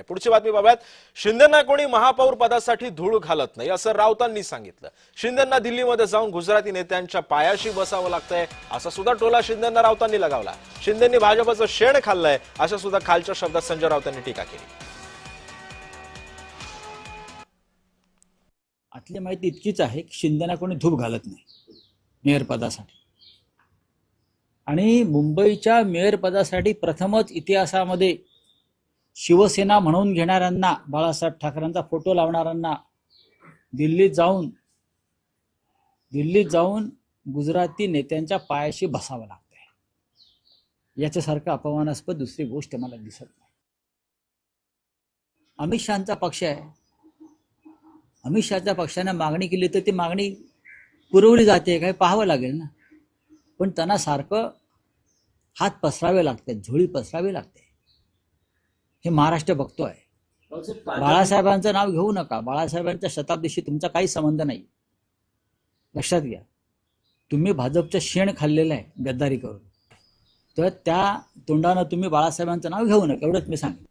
पुढची बातमी पाहूयात. शिंदेंना कोणी महापौर पदासाठी धूळ घालत नाही असं राऊतांनी सांगितलं. शिंदेंना दिल्लीमध्ये जाऊन गुजराती नेत्यांच्या पायाशी बसावं लागतंय असा सुद्धा टोला शिंदेंना राऊतांनी लगावला. शिंदेंनी भाजपचं शेण खाल्लंय अशा सुद्धा खालच्या शब्दात संजय राऊतांनी टीका केली. आतली माहिती इतकीच आहे की शिंदेना कोणी धूप घालत नाही मेयर पदासाठी. आणि मुंबईच्या मेयर पदासाठी प्रथमच इतिहासामध्ये शिवसेना म्हणून घेणाऱ्यांना, बाळासाहेब ठाकरेंचा फोटो लावणाऱ्यांना दिल्लीत जाऊन गुजराती नेत्यांच्या पायाशी बसावं लागतंय. याच्यासारखं अपमानास्पद दुसरी गोष्ट मला दिसत नाही. अमित शहाचा पक्ष आहे. अमित शहाच्या पक्षाने मागणी केली तर ती मागणी पुरवली जाते काय पाहावं लागेल ना. पण त्यांना सारखं हात पसरावे लागतात, झोळी पसरावी लागते. हे महाराष्ट्र बघतोय. बाळासाहेबांचं नाव घेऊ नका. बाळासाहेबांच्या शताब्दीशी तुमचा काही संबंध नाही. लक्षात घ्या. तुम्ही भाजपचं शेण खाल्लेलं आहे गद्दारी करून. तर त्या तोंडानं तुम्ही बाळासाहेबांचं नाव घेऊ नका एवढंच मी सांगेन.